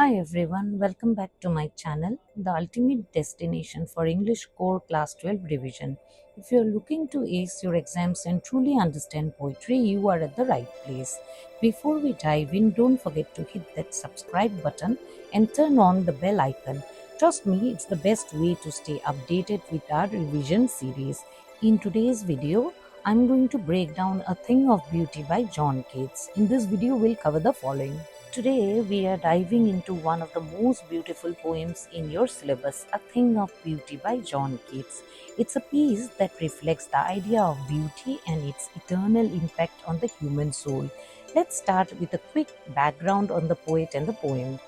Hi everyone, welcome back to my channel, the ultimate destination for English Core Class 12 revision. If you are looking to ace your exams and truly understand poetry, you are at the right place. Before we dive in, don't forget to hit that subscribe button and turn on the bell icon. Trust me, it's the best way to stay updated with our revision series. In today's video, I'm going to break down A Thing of Beauty by John Keats. In this video, we'll cover the following. Today, we are diving into one of the most beautiful poems in your syllabus, A Thing of Beauty by John Keats. It's a piece that reflects the idea of beauty and its eternal impact on the human soul. Let's start with a quick background on the poet and the poem.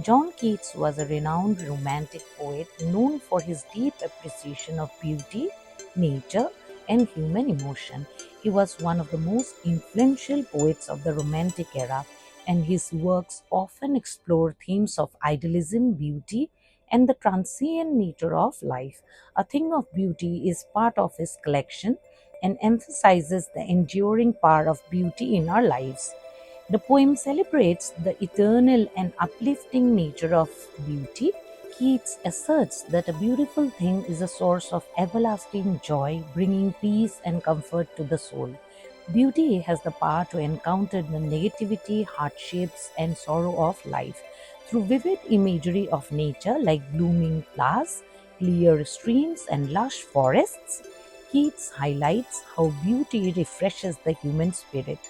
John Keats was a renowned romantic poet known for his deep appreciation of beauty, nature, and human emotion. He was one of the most influential poets of the Romantic era, and his works often explore themes of idealism, beauty, and the transient nature of life. A Thing of Beauty is part of his collection and emphasizes the enduring power of beauty in our lives. The poem celebrates the eternal and uplifting nature of beauty. Keats asserts that a beautiful thing is a source of everlasting joy, bringing peace and comfort to the soul. Beauty has the power to encounter the negativity, hardships, and sorrow of life. Through vivid imagery of nature like blooming flowers, clear streams, and lush forests, Keats highlights how beauty refreshes the human spirit.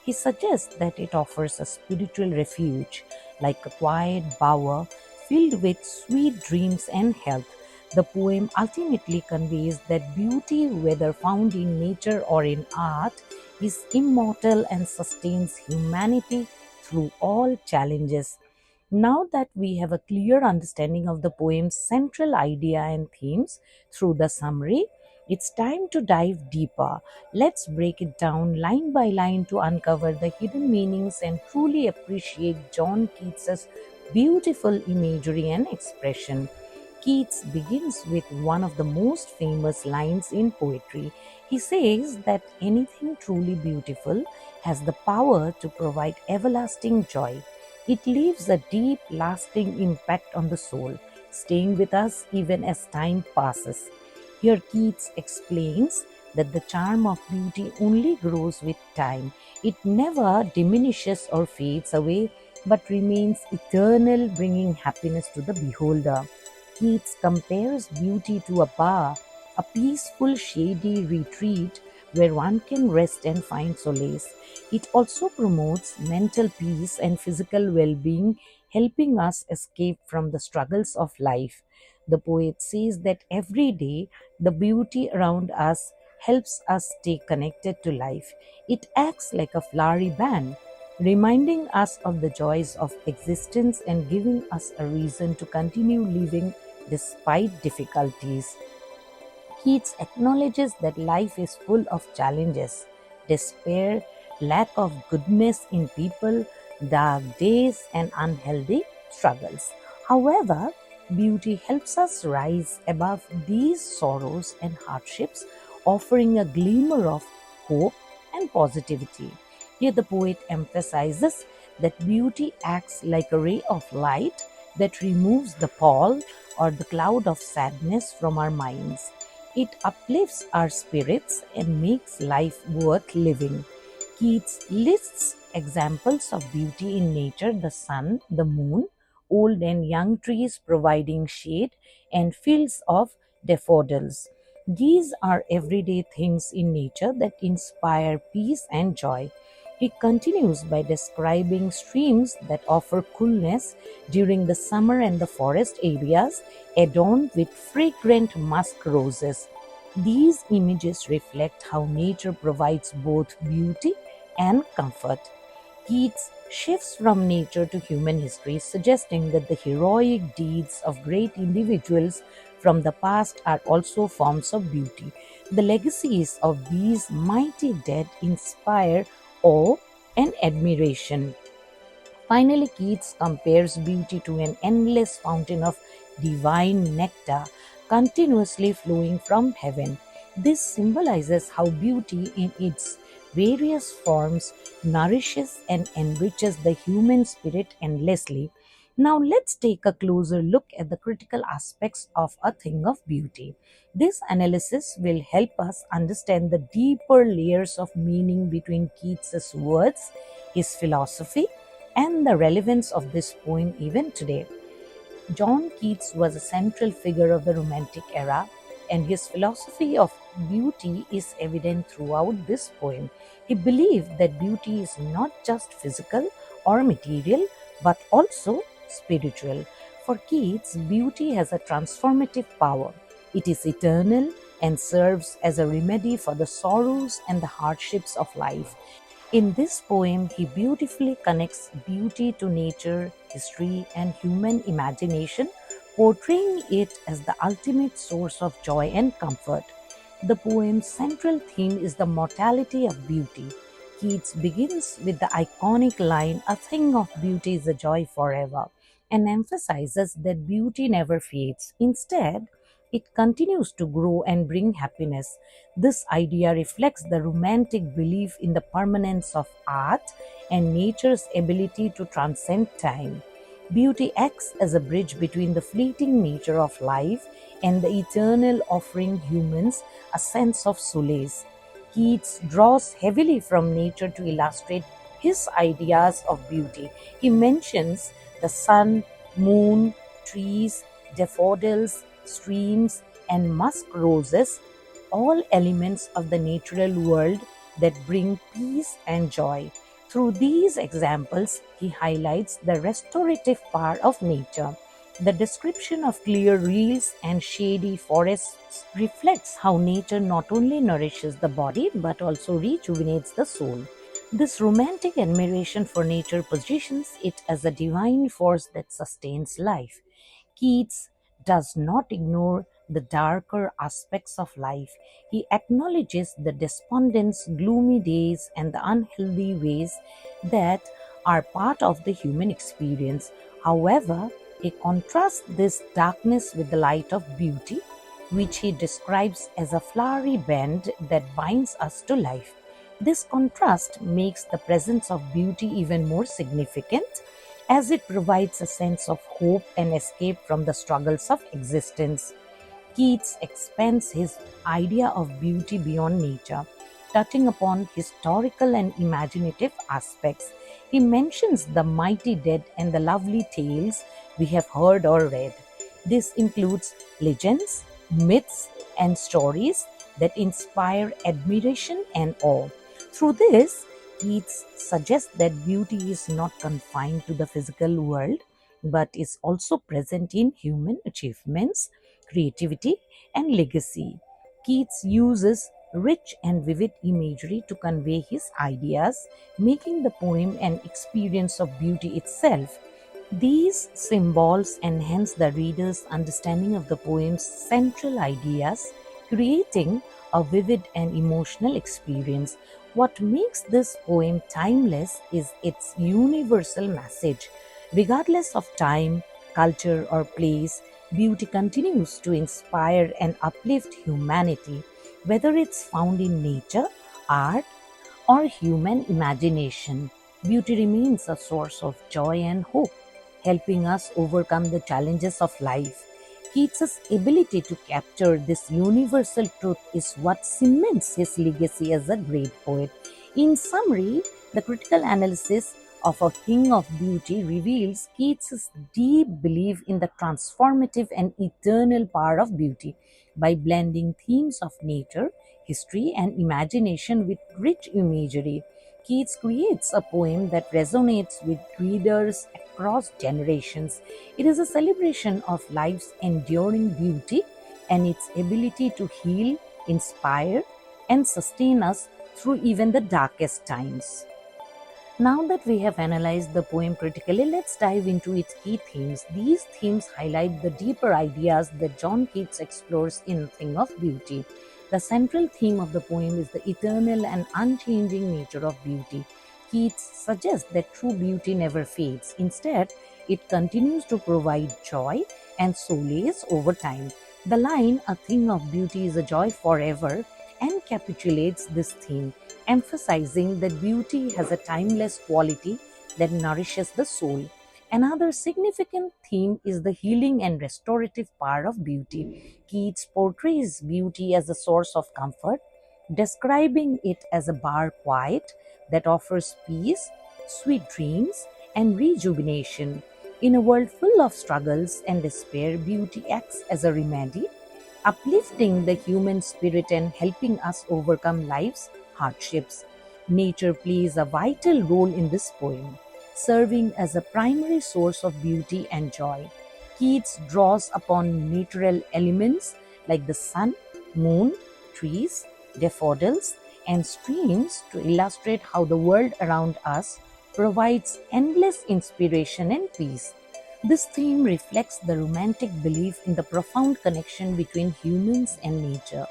He suggests that it offers a spiritual refuge, like a quiet bower filled with sweet dreams and health. The poem ultimately conveys that beauty, whether found in nature or in art, is immortal and sustains humanity through all challenges. Now that we have a clear understanding of the poem's central idea and themes through the summary, it's time to dive deeper. Let's break it down line by line to uncover the hidden meanings and truly appreciate John Keats's beautiful imagery and expression. Keats begins with one of the most famous lines in poetry. He says that anything truly beautiful has the power to provide everlasting joy. It leaves a deep, lasting impact on the soul, staying with us even as time passes. Here, Keats explains that the charm of beauty only grows with time. It never diminishes or fades away, but remains eternal, bringing happiness to the beholder. Keats compares beauty to a bar, a peaceful, shady retreat where one can rest and find solace. It also promotes mental peace and physical well being, helping us escape from the struggles of life. The poet says that every day the beauty around us helps us stay connected to life. It acts like a flowery band, reminding us of the joys of existence and giving us a reason to continue living despite difficulties. Keats acknowledges that life is full of challenges, despair, lack of goodness in people, dark days, and unhealthy struggles. However, beauty helps us rise above these sorrows and hardships, offering a glimmer of hope and positivity. Here, the poet emphasizes that beauty acts like a ray of light that removes the pall or the cloud of sadness from our minds. It uplifts our spirits and makes life worth living. Keats lists examples of beauty in nature: the sun, the moon, old and young trees providing shade, and fields of daffodils. These are everyday things in nature that inspire peace and joy. He continues by describing streams that offer coolness during the summer and the forest areas adorned with fragrant musk roses. These images reflect how nature provides both beauty and comfort. Keats shifts from nature to human history, suggesting that the heroic deeds of great individuals from the past are also forms of beauty. The legacies of these mighty dead inspire awe and admiration. Finally, Keats compares beauty to an endless fountain of divine nectar continuously flowing from heaven. This symbolizes how beauty, in its various forms, nourishes and enriches the human spirit endlessly. Now let's take a closer look at the critical aspects of a thing of beauty. This analysis will help us understand the deeper layers of meaning between Keats's words, his philosophy, and the relevance of this poem even today. John Keats was a central figure of the Romantic era, and his philosophy of beauty is evident throughout this poem. He believed that beauty is not just physical or material, but also spiritual. For Keats, beauty has a transformative power. It is eternal and serves as a remedy for the sorrows and the hardships of life. In this poem, he beautifully connects beauty to nature, history, and human imagination, portraying it as the ultimate source of joy and comfort. The poem's central theme is the mortality of beauty. Keats begins with the iconic line, "A thing of beauty is a joy forever," and emphasizes that beauty never fades. Instead, it continues to grow and bring happiness. This idea reflects the romantic belief in the permanence of art and nature's ability to transcend time. Beauty acts as a bridge between the fleeting nature of life and the eternal, offering humans a sense of solace. Keats draws heavily from nature to illustrate his ideas of beauty. He mentions the sun, moon, trees, daffodils, streams, and musk roses, all elements of the natural world that bring peace and joy. Through these examples, he highlights the restorative power of nature. The description of clear rills and shady forests reflects how nature not only nourishes the body but also rejuvenates the soul. This romantic admiration for nature positions it as a divine force that sustains life. Keats does not ignore the darker aspects of life. He acknowledges the despondence, gloomy days, and the unhealthy ways that are part of the human experience. However, he contrasts this darkness with the light of beauty, which he describes as a flowery band that binds us to life. This contrast makes the presence of beauty even more significant, as it provides a sense of hope and escape from the struggles of existence. Keats expands his idea of beauty beyond nature, touching upon historical and imaginative aspects. He mentions the mighty dead and the lovely tales we have heard or read. This includes legends, myths, and stories that inspire admiration and awe. Through this, Keats suggests that beauty is not confined to the physical world but is also present in human achievements, creativity, and legacy. Keats uses rich and vivid imagery to convey his ideas, making the poem an experience of beauty itself. These symbols enhance the reader's understanding of the poem's central ideas, creating a vivid and emotional experience. What makes this poem timeless is its universal message. Regardless of time, culture, or place, beauty continues to inspire and uplift humanity, whether it's found in nature, art, or human imagination. Beauty remains a source of joy and hope, helping us overcome the challenges of life. Keats's ability to capture this universal truth is what cements his legacy as a great poet. In summary, the critical analysis of A Thing of Beauty reveals Keats's deep belief in the transformative and eternal power of beauty. By blending themes of nature, history, and imagination with rich imagery, Keats creates a poem that resonates with readers across generations. It is a celebration of life's enduring beauty and its ability to heal, inspire, and sustain us through even the darkest times. Now that we have analyzed the poem critically, let's dive into its key themes. These themes highlight the deeper ideas that John Keats explores in Thing of Beauty. The central theme of the poem is the eternal and unchanging nature of beauty. Keats suggests that true beauty never fades. Instead, it continues to provide joy and solace over time. The line, "A thing of beauty is a joy forever," encapsulates this theme, emphasizing that beauty has a timeless quality that nourishes the soul. Another significant theme is the healing and restorative power of beauty. Keats portrays beauty as a source of comfort, describing it as a bar quiet that offers peace, sweet dreams, and rejuvenation. In a world full of struggles and despair, beauty acts as a remedy, uplifting the human spirit and helping us overcome life's hardships. Nature plays a vital role in this poem, serving as a primary source of beauty and joy. Keats draws upon natural elements like the sun, moon, trees, daffodils, and streams to illustrate how the world around us provides endless inspiration and peace. This theme reflects the romantic belief in the profound connection between humans and nature.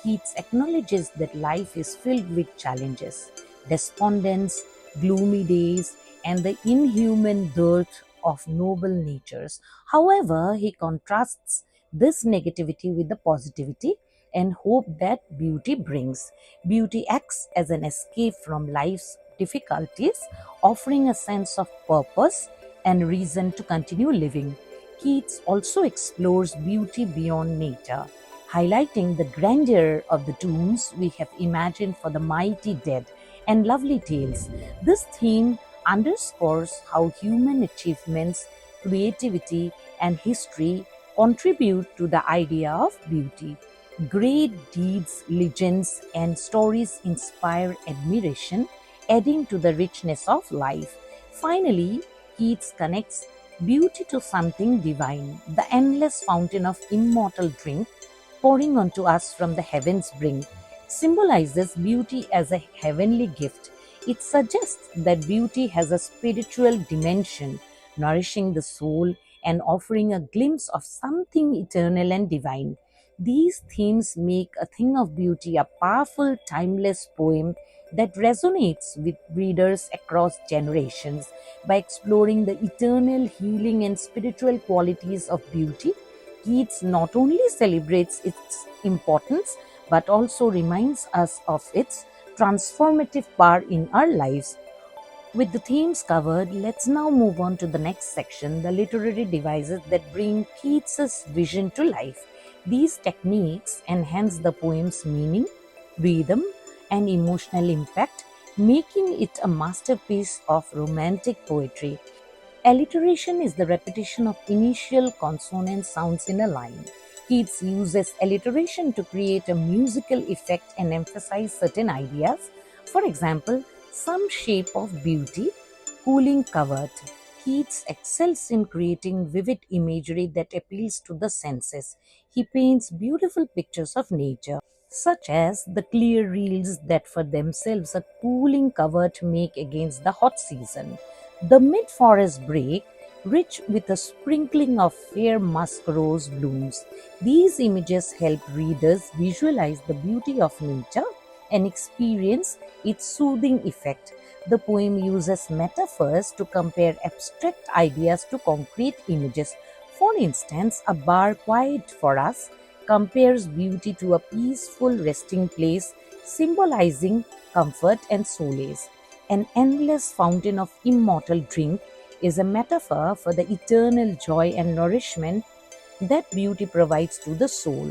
Keats acknowledges that life is filled with challenges, despondence, gloomy days, and the inhuman dearth of noble natures. However, he contrasts this negativity with the positivity and hope that beauty brings. Beauty acts as an escape from life's difficulties, offering a sense of purpose and reason to continue living. Keats also explores beauty beyond nature, highlighting the grandeur of the tombs we have imagined for the mighty dead and lovely tales. This theme underscores how human achievements, creativity, and history contribute to the idea of beauty. Great deeds, legends, and stories inspire admiration, adding to the richness of life. Finally, Keats connects beauty to something divine, the endless fountain of immortal drink pouring onto us from the heaven's brink, symbolizes beauty as a heavenly gift. It suggests that beauty has a spiritual dimension, nourishing the soul and offering a glimpse of something eternal and divine. These themes make A Thing of Beauty a powerful, timeless poem that resonates with readers across generations. By exploring the eternal healing and spiritual qualities of beauty, Keats not only celebrates its importance but also reminds us of its transformative power in our lives. With the themes covered, let's now move on to the next section, the literary devices that bring Keats's vision to life. These techniques enhance the poem's meaning, rhythm, and emotional impact, making it a masterpiece of romantic poetry. Alliteration is the repetition of initial consonant sounds in a line. Keats uses alliteration to create a musical effect and emphasize certain ideas. For example, some shape of beauty, cooling covert. Keats excels in creating vivid imagery that appeals to the senses. He paints beautiful pictures of nature, such as the clear rills that for themselves a cooling covert make against the hot season. The mid forest brake, rich with a sprinkling of fair musk rose blooms. These images help readers visualize the beauty of nature and experience its soothing effect. The poem uses metaphors to compare abstract ideas to concrete images. For instance, a bar quiet for us compares beauty to a peaceful resting place, symbolizing comfort and solace. An endless fountain of immortal drink is a metaphor for the eternal joy and nourishment that beauty provides to the soul.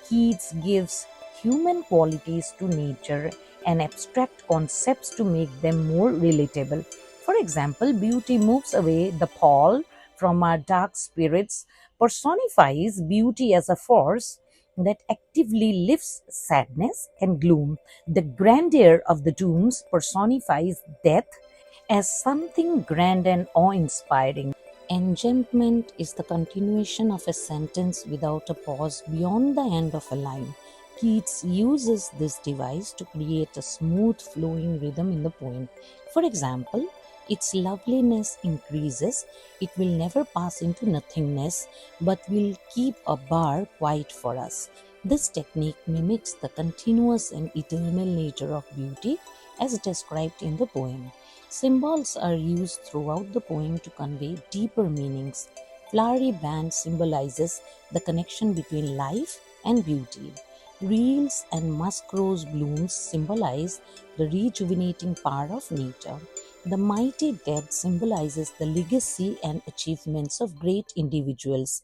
Keats gives human qualities to nature and abstract concepts to make them more relatable. For example, beauty moves away the pall from our dark spirits, personifies beauty as a force that actively lifts sadness and gloom. The grandeur of the tombs personifies death as something grand and awe inspiring. Enjambment is the continuation of a sentence without a pause beyond the end of a line. Keats uses this device to create a smooth flowing rhythm in the poem. For example, its loveliness increases, it will never pass into nothingness, but will keep a bar quiet for us. This technique mimics the continuous and eternal nature of beauty as described in the poem. Symbols are used throughout the poem to convey deeper meanings. Flowery band symbolizes the connection between life and beauty. Reels and musk rose blooms symbolize the rejuvenating power of nature. The mighty dead symbolizes the legacy and achievements of great individuals.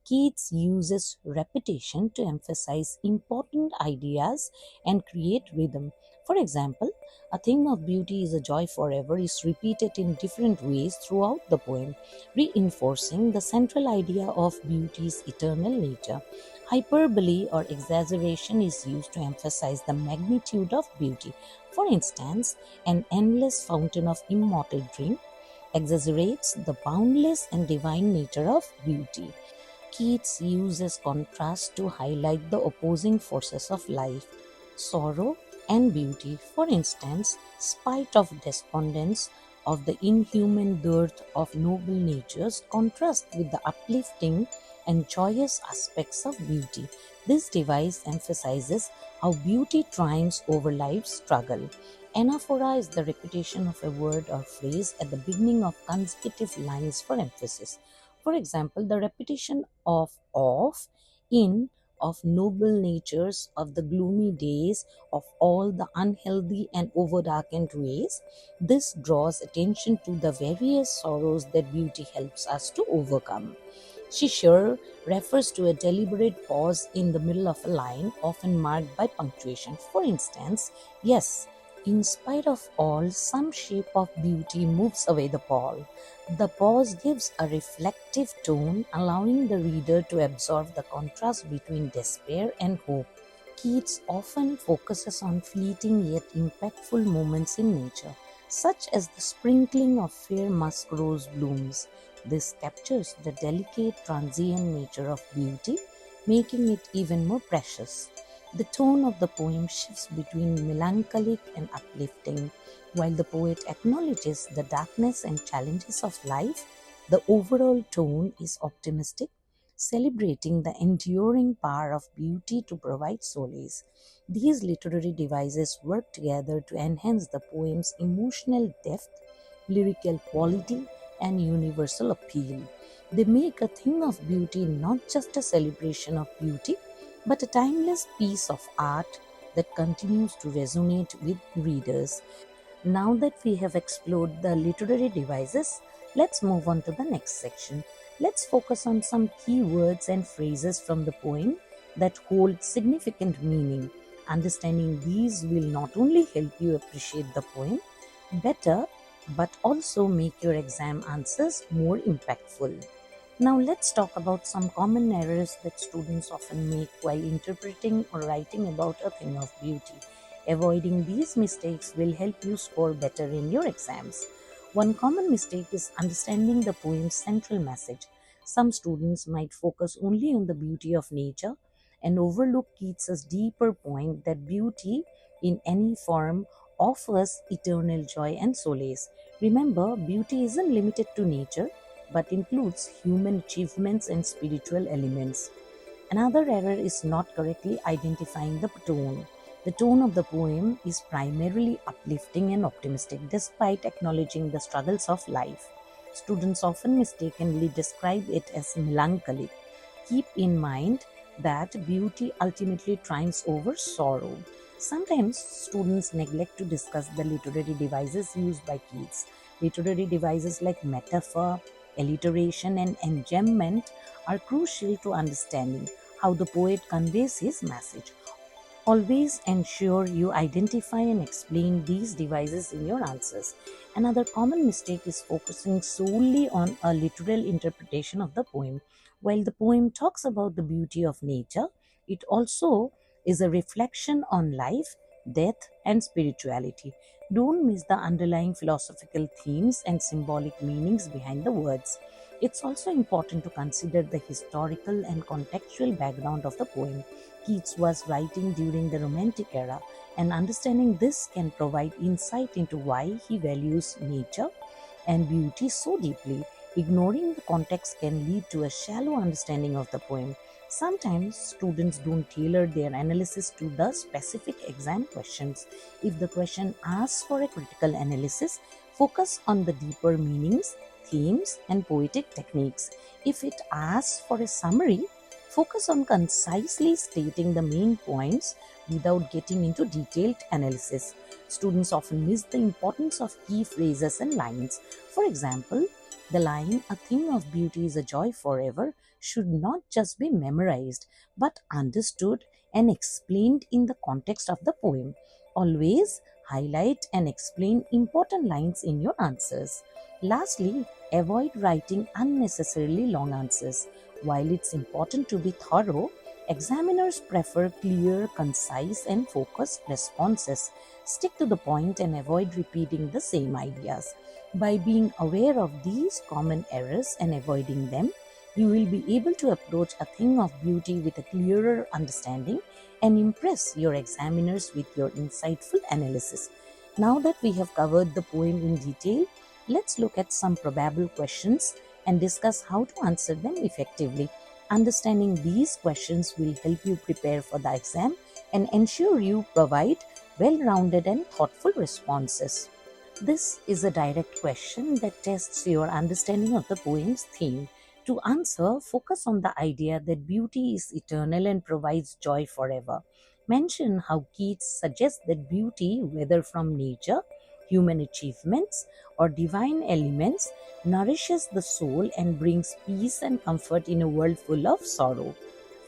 Keats uses repetition to emphasize important ideas and create rhythm. For example, a thing of beauty is a joy forever is repeated in different ways throughout the poem, reinforcing the central idea of beauty's eternal nature. Hyperbole or exaggeration is used to emphasize the magnitude of beauty. For instance, an endless fountain of immortal drink exaggerates the boundless and divine nature of beauty. Keats uses contrast to highlight the opposing forces of life, sorrow and beauty. For instance, spite of despondence of the inhuman dearth of noble natures contrast with the uplifting and joyous aspects of beauty. This device emphasizes how beauty triumphs over life's struggle. Anaphora is the repetition of a word or phrase at the beginning of consecutive lines for emphasis. For example, the repetition of, in, of noble natures, of the gloomy days, of all the unhealthy and overdarkened ways. This draws attention to the various sorrows that beauty helps us to overcome. She sure refers to a deliberate pause in the middle of a line, often marked by punctuation. For instance, yes, in spite of all, some shape of beauty moves away the pall. The pause gives a reflective tone, allowing the reader to absorb the contrast between despair and hope. Keats often focuses on fleeting yet impactful moments in nature, such as the sprinkling of fair musk rose blooms. This captures the delicate transient nature of beauty, making it even more precious. The tone of the poem shifts between melancholic and uplifting. While the poet acknowledges the darkness and challenges of life, the overall tone is optimistic, celebrating the enduring power of beauty to provide solace. These literary devices work together to enhance the poem's emotional depth, lyrical quality, and universal appeal. They make a thing of beauty not just a celebration of beauty, but a timeless piece of art that continues to resonate with readers. Now that we have explored the literary devices, let's move on to the next section. Let's focus on some key words and phrases from the poem that hold significant meaning. Understanding these will not only help you appreciate the poem better, but also make your exam answers more impactful. Now, let's talk about some common errors that students often make while interpreting or writing about a thing of beauty. Avoiding these mistakes will help you score better in your exams. One common mistake is understanding the poem's central message. Some students might focus only on the beauty of nature and overlook Keats's deeper point that beauty in any form offers eternal joy and solace. Remember, beauty isn't limited to nature but includes human achievements and spiritual elements. Another error is not correctly identifying the tone. The tone of the poem is primarily uplifting and optimistic despite acknowledging the struggles of life. Students often mistakenly describe it as melancholic. Keep in mind that beauty ultimately triumphs over sorrow. Sometimes students neglect to discuss the literary devices used by Keats. Literary devices like metaphor, alliteration, and enjambment are crucial to understanding how the poet conveys his message. Always ensure you identify and explain these devices in your answers. Another common mistake is focusing solely on a literal interpretation of the poem. While the poem talks about the beauty of nature, it also is a reflection on life, death, and spirituality. Don't miss the underlying philosophical themes and symbolic meanings behind the words. It's also important to consider the historical and contextual background of the poem. Keats was writing during the Romantic era, and understanding this can provide insight into why he values nature and beauty so deeply. Ignoring the context can lead to a shallow understanding of the poem. Sometimes students don't tailor their analysis to the specific exam questions. If the question asks for a critical analysis, focus on the deeper meanings, themes, and poetic techniques. If it asks for a summary, Focus on concisely stating the main points without getting into detailed analysis. Students often miss the importance of key phrases and lines. For example, the line, "A thing of beauty is a joy forever," should not just be memorized but understood and explained in the context of the poem. Always highlight and explain important lines in your answers. Lastly, avoid writing unnecessarily long answers. While it's important to be thorough, examiners prefer clear, concise, and focused responses. Stick to the point and avoid repeating the same ideas. By being aware of these common errors and avoiding them, you will be able to approach a thing of beauty with a clearer understanding and impress your examiners with your insightful analysis. Now that we have covered the poem in detail, let's look at some probable questions and discuss how to answer them effectively. Understanding these questions will help you prepare for the exam and ensure you provide well rounded and thoughtful responses. This is a direct question that tests your understanding of the poem's theme. To answer, focus on the idea that beauty is eternal and provides joy forever. Mention how Keats suggests that beauty, whether from nature, human achievements, or divine elements, nourishes the soul and brings peace and comfort in a world full of sorrow.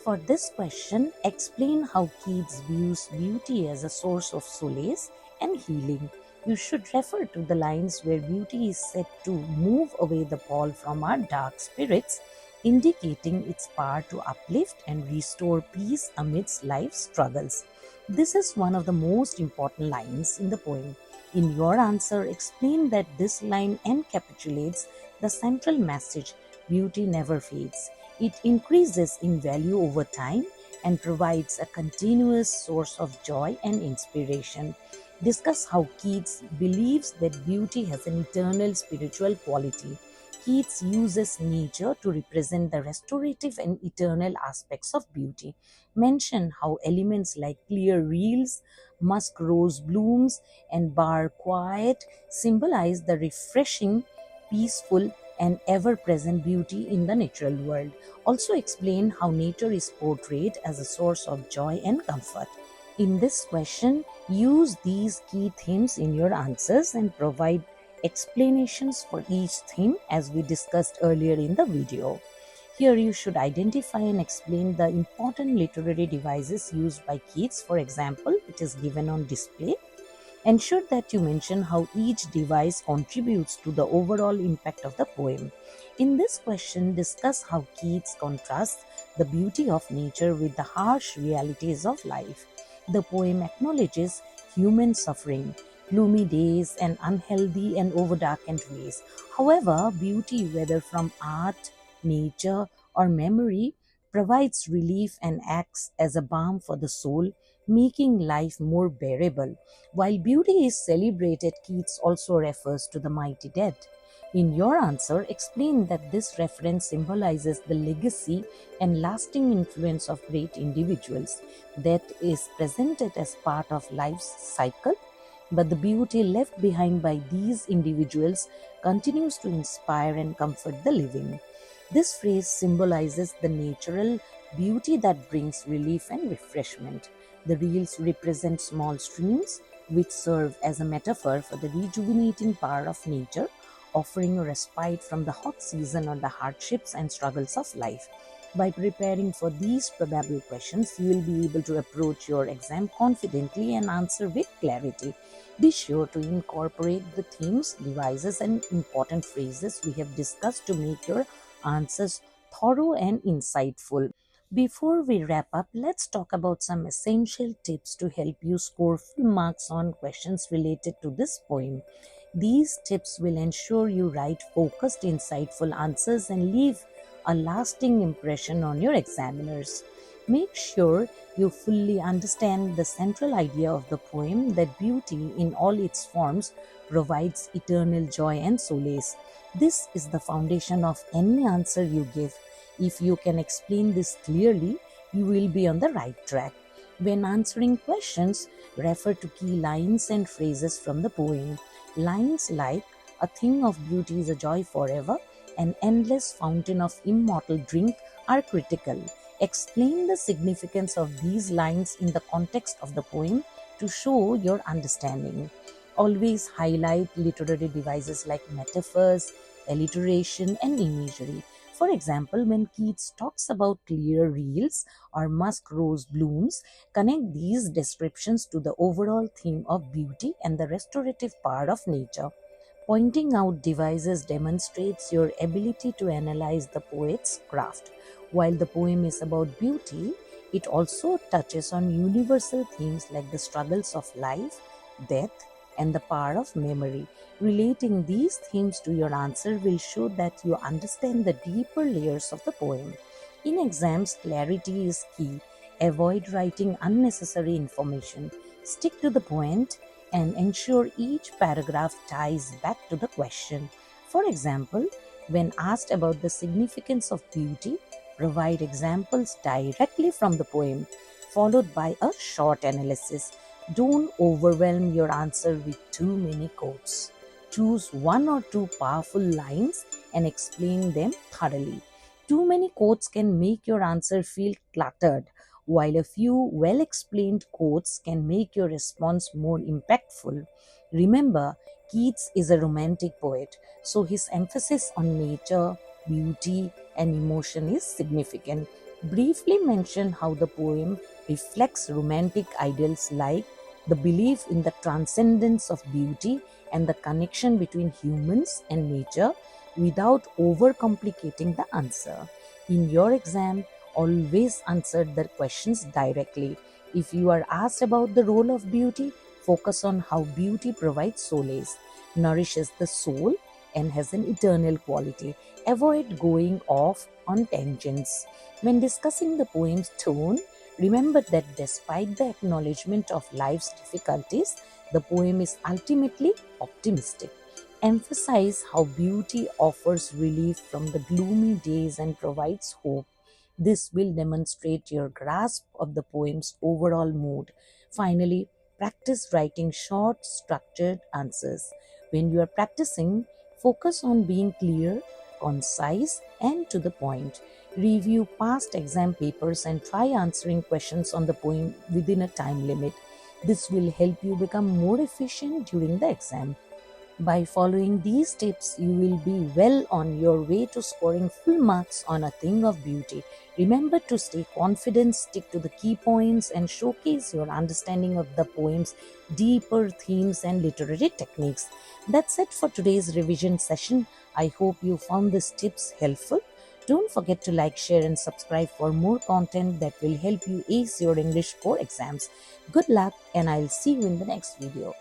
For this question, explain how Keats views beauty as a source of solace and healing. You should refer to the lines where beauty is said to move away the pall from our dark spirits, indicating its power to uplift and restore peace amidst life's struggles. This is one of the most important lines in the poem. In your answer, explain that this line encapsulates the central message: beauty never fades. It increases in value over time and provides a continuous source of joy and inspiration. Discuss how Keats believes that beauty has an eternal spiritual quality. Keats uses nature to represent the restorative and eternal aspects of beauty. Mention how elements like clear reels, musk rose blooms, and bar quiet symbolize the refreshing, peaceful, and ever present beauty in the natural world. Also, explain how nature is portrayed as a source of joy and comfort. In this question, use these key themes in your answers and provide explanations for each theme as we discussed earlier in the video. Here you should identify and explain the important literary devices used by Keats. For example, it is given on display. Ensure that you mention how each device contributes to the overall impact of the poem. In this question, discuss how Keats contrasts the beauty of nature with the harsh realities of life. The poem acknowledges human suffering, gloomy days, and unhealthy and overdarkened ways. However, beauty, whether from art, nature, or memory, provides relief and acts as a balm for the soul, making life more bearable. While beauty is celebrated, Keats also refers to the mighty dead. In your answer, explain that this reference symbolizes the legacy and lasting influence of great individuals. Death is presented as part of life's cycle, but the beauty left behind by these individuals continues to inspire and comfort the living. This phrase symbolizes the natural beauty that brings relief and refreshment. The reels represent small streams which serve as a metaphor for the rejuvenating power of nature, offering a respite from the hot season or the hardships and struggles of life. By preparing for these probable questions, you will be able to approach your exam confidently and answer with clarity. Be sure to incorporate the themes, devices, and important phrases we have discussed to make your answers thorough and insightful. Before we wrap up, let's talk about some essential tips to help you score full marks on questions related to this poem. These tips will ensure you write focused, insightful answers and leave a lasting impression on your examiners. Make sure you fully understand the central idea of the poem, that beauty in all its forms provides eternal joy and solace. This is the foundation of any answer you give. If you can explain this clearly, you will be on the right track. When answering questions, refer to key lines and phrases from the poem. Lines like "A thing of beauty is a joy forever" and "endless fountain of immortal drink" are critical. Explain the significance of these lines in the context of the poem to show your understanding. Always highlight literary devices like metaphors, alliteration, and imagery. For example, when Keats talks about clear reels or musk rose blooms, connect these descriptions to the overall theme of beauty and the restorative power of nature. Pointing out devices demonstrates your ability to analyze the poet's craft. While the poem is about beauty, it also touches on universal themes like the struggles of life, death, and the power of memory. Relating these themes to your answer will show that you understand the deeper layers of the poem. In exams, clarity is key. Avoid writing unnecessary information. Stick to the point and ensure each paragraph ties back to the question. For example, when asked about the significance of beauty, provide examples directly from the poem, followed by a short analysis. Don't overwhelm your answer with too many quotes. Choose one or two powerful lines and explain them thoroughly. Too many quotes can make your answer feel cluttered, while a few well explained quotes can make your response more impactful. Remember, Keats is a romantic poet, so his emphasis on nature, beauty, and emotion is significant. Briefly mention how the poem reflects romantic ideals like the belief in the transcendence of beauty and the connection between humans and nature without overcomplicating the answer. In your exam, always answer the questions directly. If you are asked about the role of beauty, focus on how beauty provides solace, nourishes the soul, and has an eternal quality. Avoid going off on tangents. When discussing the poem's tone, remember that despite the acknowledgement of life's difficulties, the poem is ultimately optimistic. Emphasize how beauty offers relief from the gloomy days and provides hope. This will demonstrate your grasp of the poem's overall mood. Finally, practice writing short, structured answers. When you are practicing, focus on being clear, concise, and to the point. Review past exam papers and try answering questions on the poem within a time limit. This will help you become more efficient during the exam. By following these tips, you will be well on your way to scoring full marks on a thing of beauty. Remember to stay confident, stick to the key points, and showcase your understanding of the poem's deeper themes and literary techniques. That's it for today's revision session. I hope you found these tips helpful. Don't forget to like, share, and subscribe for more content that will help you ace your English core exams. Good luck, and I'll see you in the next video.